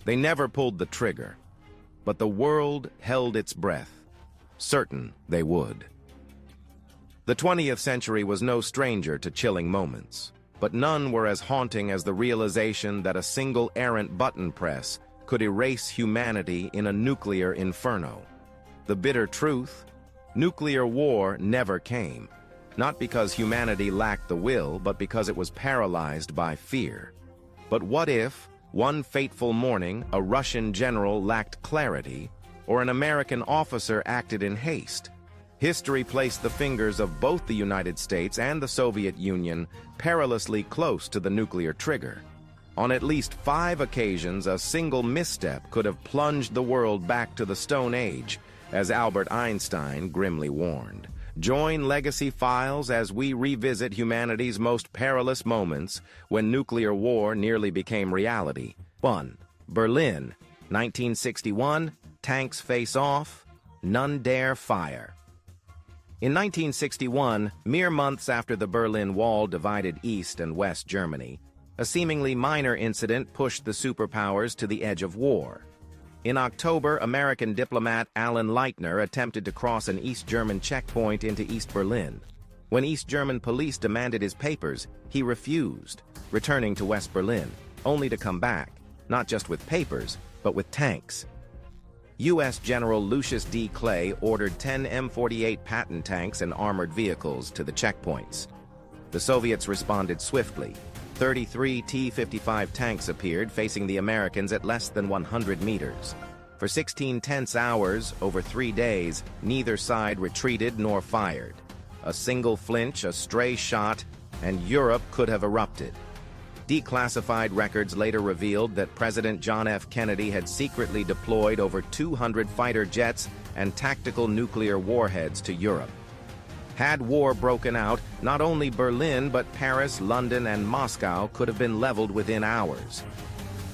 They never pulled the trigger, but the world held its breath, certain they would. The 20th century was no stranger to chilling moments, but none were as haunting as the realization that a single errant button press could erase humanity in a nuclear inferno. The bitter truth: nuclear war never came, not because humanity lacked the will, but because it was paralyzed by fear. But what if, one fateful morning, a Russian general lacked clarity, or an American officer acted in haste? History placed the fingers of both the United States and the Soviet Union perilously close to the nuclear trigger. On at least 5 occasions, a single misstep could have plunged the world back to the Stone Age, as Albert Einstein grimly warned. Join Legacy Files as we revisit humanity's most perilous moments when nuclear war nearly became reality. 1. Berlin, 1961, tanks face off, none dare fire. In 1961, mere months after the Berlin Wall divided East and West Germany, a seemingly minor incident pushed the superpowers to the edge of war. In October, American diplomat Alan Leitner attempted to cross an East German checkpoint into East Berlin. When East German police demanded his papers, he refused, returning to West Berlin, only to come back, not just with papers, but with tanks. U.S. General Lucius D. Clay ordered 10 M48 Patton tanks and armored vehicles to the checkpoints. The Soviets responded swiftly. 33 T-55 tanks appeared, facing the Americans at less than 100 meters. For 16 tense hours, over 3 days, neither side retreated nor fired. A single flinch, a stray shot, and Europe could have erupted. Declassified records later revealed that President John F. Kennedy had secretly deployed over 200 fighter jets and tactical nuclear warheads to Europe. Had war broken out, not only Berlin but Paris, London, and Moscow could have been leveled within hours.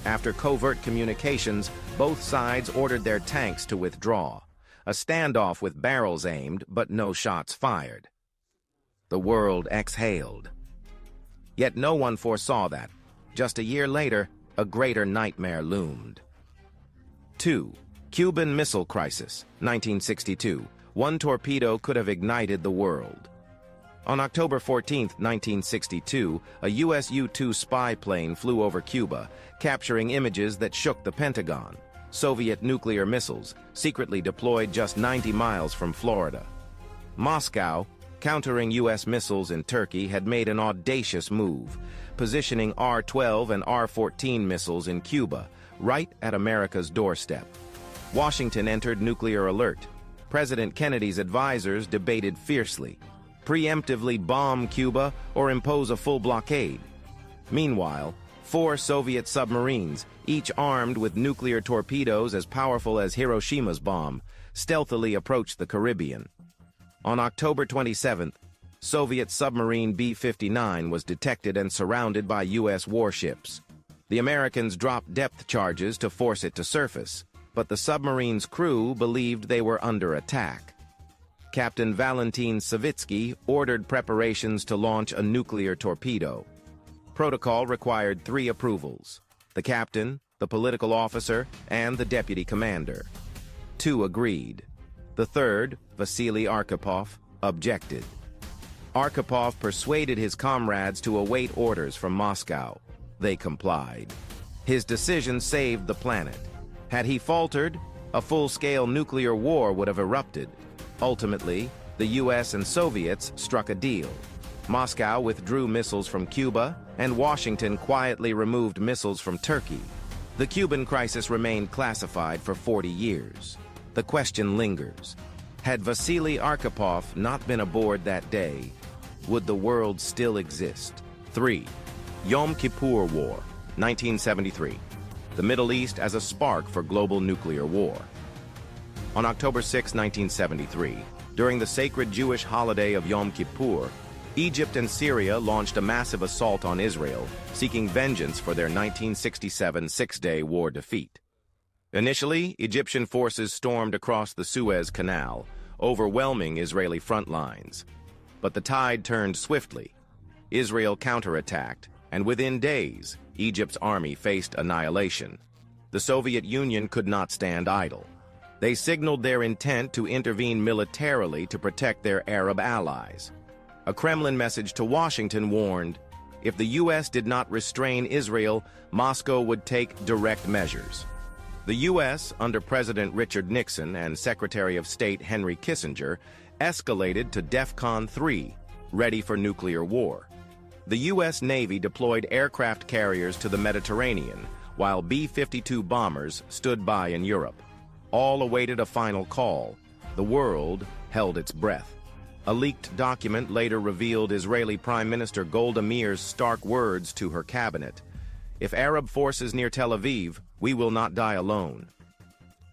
After covert communications, both sides ordered their tanks to withdraw. A standoff with barrels aimed, but no shots fired. The world exhaled. Yet no one foresaw that, just a year later, a greater nightmare loomed. 2. Cuban Missile Crisis, 1962. One torpedo could have ignited the world. On October 14, 1962, a U.S. U-2 spy plane flew over Cuba, capturing images that shook the Pentagon. Soviet nuclear missiles, secretly deployed just 90 miles from Florida. Moscow, countering U.S. missiles in Turkey, had made an audacious move, positioning R-12 and R-14 missiles in Cuba, right at America's doorstep. Washington entered nuclear alert. President Kennedy's advisors debated fiercely: preemptively bomb Cuba or impose a full blockade. Meanwhile, 4 Soviet submarines, each armed with nuclear torpedoes as powerful as Hiroshima's bomb, stealthily approached the Caribbean. On October 27th, Soviet submarine B-59 was detected and surrounded by U.S. warships. The Americans dropped depth charges to force it to surface, but the submarine's crew believed they were under attack. Captain Valentin Savitsky ordered preparations to launch a nuclear torpedo. Protocol required 3 approvals: the captain, the political officer, and the deputy commander. 2 agreed. The third, Vasili Arkhipov, objected. Arkhipov persuaded his comrades to await orders from Moscow. They complied. His decision saved the planet. Had he faltered, a full-scale nuclear war would have erupted. Ultimately, the U.S. and Soviets struck a deal. Moscow withdrew missiles from Cuba, and Washington quietly removed missiles from Turkey. The Cuban crisis remained classified for 40 years. The question lingers: had Vasili Arkhipov not been aboard that day, would the world still exist? 3. Yom Kippur War, 1973. The Middle East as a spark for global nuclear war. On October 6, 1973, during the sacred Jewish holiday of Yom Kippur, Egypt and Syria launched a massive assault on Israel, seeking vengeance for their 1967 Six-Day War defeat. Initially, Egyptian forces stormed across the Suez Canal, overwhelming Israeli front lines. But the tide turned swiftly. Israel counterattacked, and within days, Egypt's army faced annihilation. the Soviet Union could not stand idle. They signaled their intent to intervene militarily to protect their Arab allies. A Kremlin message to Washington warned, if the U.S. did not restrain Israel, Moscow would take direct measures. The U.S., under President Richard Nixon and Secretary of State Henry Kissinger, escalated to DEFCON 3, ready for nuclear war. The U.S. Navy deployed aircraft carriers to the Mediterranean, while B-52 bombers stood by in Europe. All awaited a final call. The world held its breath. A leaked document later revealed Israeli Prime Minister Golda Meir's stark words to her cabinet: "If Arab forces near Tel Aviv, we will not die alone."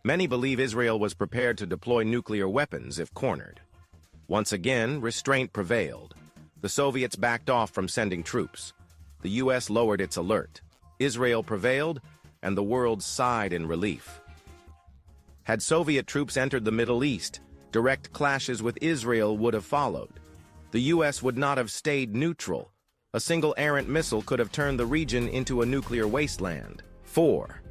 Many believe Israel was prepared to deploy nuclear weapons if cornered. Once again, restraint prevailed. The Soviets backed off from sending troops. The U.S. lowered its alert. Israel prevailed, and the world sighed in relief. Had Soviet troops entered the Middle East, direct clashes with Israel would have followed. The U.S. would not have stayed neutral. A single errant missile could have turned the region into a nuclear wasteland. 4.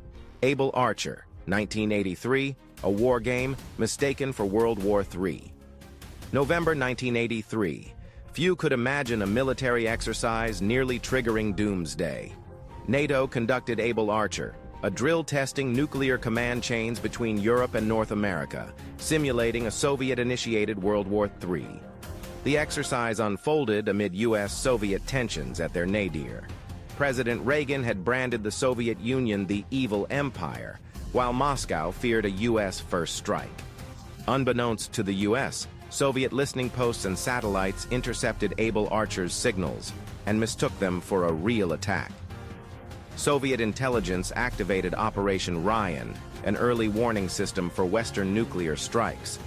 Able Archer, 1983, a war game mistaken for World War III. November 1983. Few could imagine a military exercise nearly triggering doomsday. NATO conducted Able Archer, a drill testing nuclear command chains between Europe and North America, simulating a Soviet-initiated World War III. The exercise unfolded amid U.S.-Soviet tensions at their nadir. President Reagan had branded the Soviet Union the evil empire, while Moscow feared a U.S. first strike. Unbeknownst to the U.S., Soviet listening posts and satellites intercepted Able Archer's signals and mistook them for a real attack. Soviet intelligence activated Operation Ryan, an early warning system for Western nuclear strikes.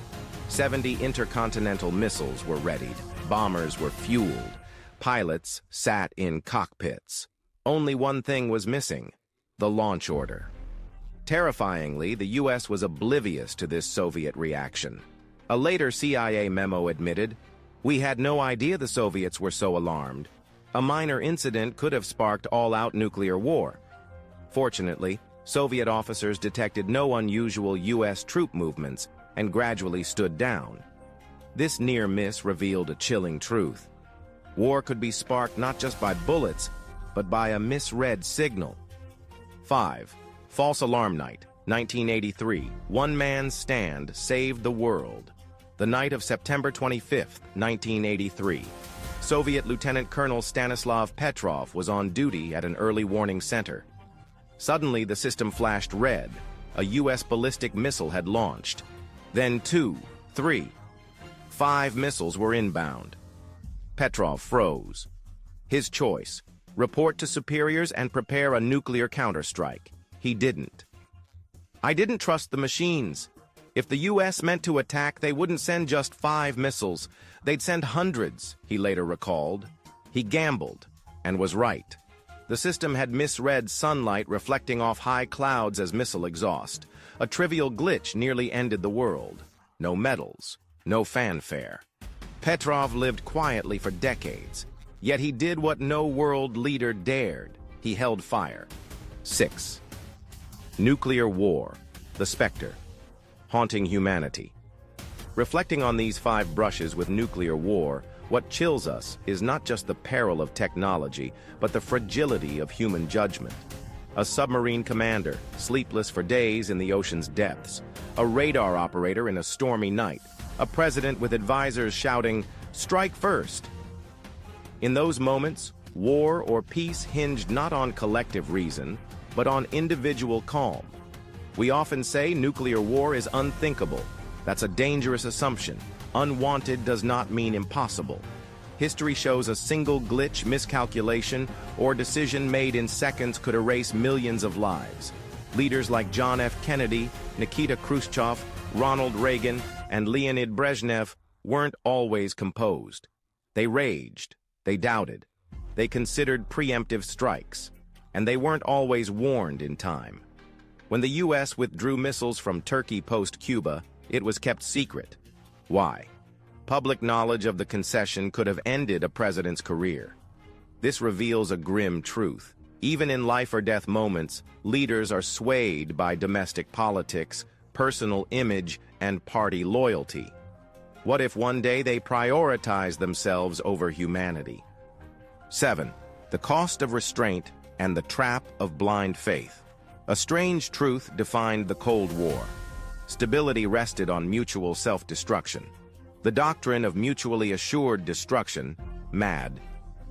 70 intercontinental missiles were readied, bombers were fueled, pilots sat in cockpits. Only one thing was missing: the launch order. Terrifyingly, the U.S. was oblivious to this Soviet reaction. A later CIA memo admitted, "We had no idea the Soviets were so alarmed. A minor incident could have sparked all-out nuclear war." Fortunately, Soviet officers detected no unusual U.S. troop movements and gradually stood down. This near miss revealed a chilling truth. War could be sparked not just by bullets, but by a misread signal. 5. False Alarm Night, 1983. One man's stand saved the world. The night of September 25, 1983. Soviet Lieutenant Colonel Stanislav Petrov was on duty at an early warning center. Suddenly, the system flashed red. A U.S. ballistic missile had launched. Then 2, 3, 5 missiles were inbound. Petrov froze. His choice: report to superiors and prepare a nuclear counterstrike. He didn't. "I didn't trust the machines. If the U.S. meant to attack, they wouldn't send just 5 missiles. They'd send hundreds," he later recalled. He gambled, and was right. The system had misread sunlight reflecting off high clouds as missile exhaust. A trivial glitch nearly ended the world. No medals, no fanfare. Petrov lived quietly for decades, yet he did what no world leader dared. He held fire. 6. Nuclear war, the specter, haunting humanity. Reflecting on these 5 brushes with nuclear war, what chills us is not just the peril of technology, but the fragility of human judgment. A submarine commander, sleepless for days in the ocean's depths. A radar operator in a stormy night. A president with advisors shouting, "Strike first!" In those moments, war or peace hinged not on collective reason, but on individual calm. We often say nuclear war is unthinkable. That's a dangerous assumption. Unwanted does not mean impossible. History shows a single glitch, miscalculation, or decision made in seconds could erase millions of lives. Leaders like John F. Kennedy, Nikita Khrushchev, Ronald Reagan, and Leonid Brezhnev weren't always composed. They raged, they doubted, they considered preemptive strikes, and they weren't always warned in time. When the U.S. withdrew missiles from Turkey post-Cuba, it was kept secret. Why? Public knowledge of the concession could have ended a president's career. This reveals a grim truth. Even in life-or-death moments, leaders are swayed by domestic politics, personal image, and party loyalty. What if one day they prioritize themselves over humanity? 7. The cost of restraint and the trap of blind faith. A strange truth defined the Cold War. Stability rested on mutual self-destruction. The doctrine of mutually assured destruction, MAD,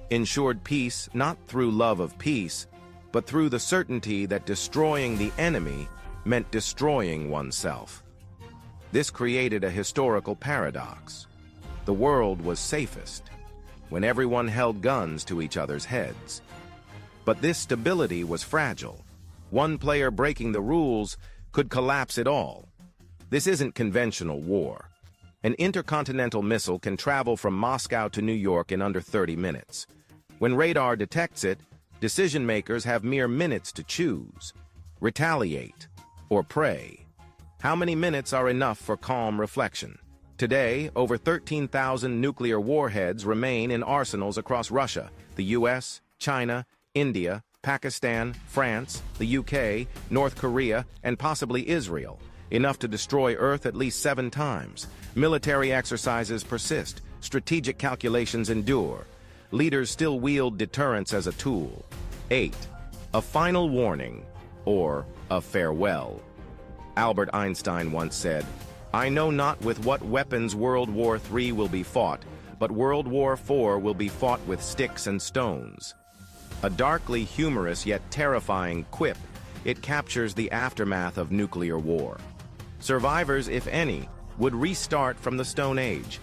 ensured peace not through love of peace, but through the certainty that destroying the enemy meant destroying oneself. This created a historical paradox. The world was safest when everyone held guns to each other's heads. But this stability was fragile. One player breaking the rules could collapse it all. This isn't conventional war. An intercontinental missile can travel from Moscow to New York in under 30 minutes. When radar detects it, decision-makers have mere minutes to choose: retaliate or pray. How many minutes are enough for calm reflection? Today, over 13,000 nuclear warheads remain in arsenals across Russia, the US, China, India, Pakistan, France, the UK, North Korea, and possibly Israel, enough to destroy Earth at least 7 times. Military exercises persist, strategic calculations endure. Leaders still wield deterrence as a tool. 8. A final warning, or a farewell. Albert Einstein once said, "I know not with what weapons World War III will be fought, but World War IV will be fought with sticks and stones." A darkly humorous yet terrifying quip, it captures the aftermath of nuclear war. Survivors, if any, would restart from the Stone Age.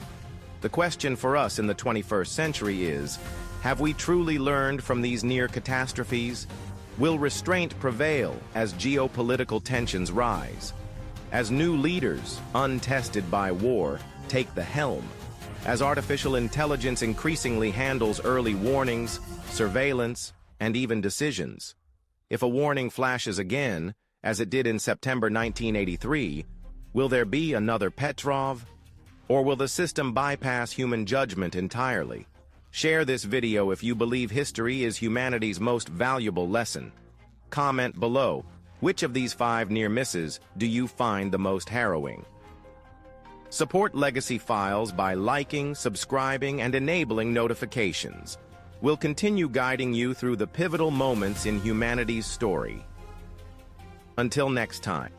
The question for us in the 21st century is, have we truly learned from these near catastrophes? Will restraint prevail as geopolitical tensions rise? As new leaders, untested by war, take the helm? As artificial intelligence increasingly handles early warnings, surveillance, and even decisions? If a warning flashes again, as it did in September 1983, will there be another Petrov? Or will the system bypass human judgment entirely? Share this video if you believe history is humanity's most valuable lesson. Comment below, which of these 5 near misses do you find the most harrowing? Support Legacy Files by liking, subscribing, and enabling notifications. We'll continue guiding you through the pivotal moments in humanity's story. Until next time.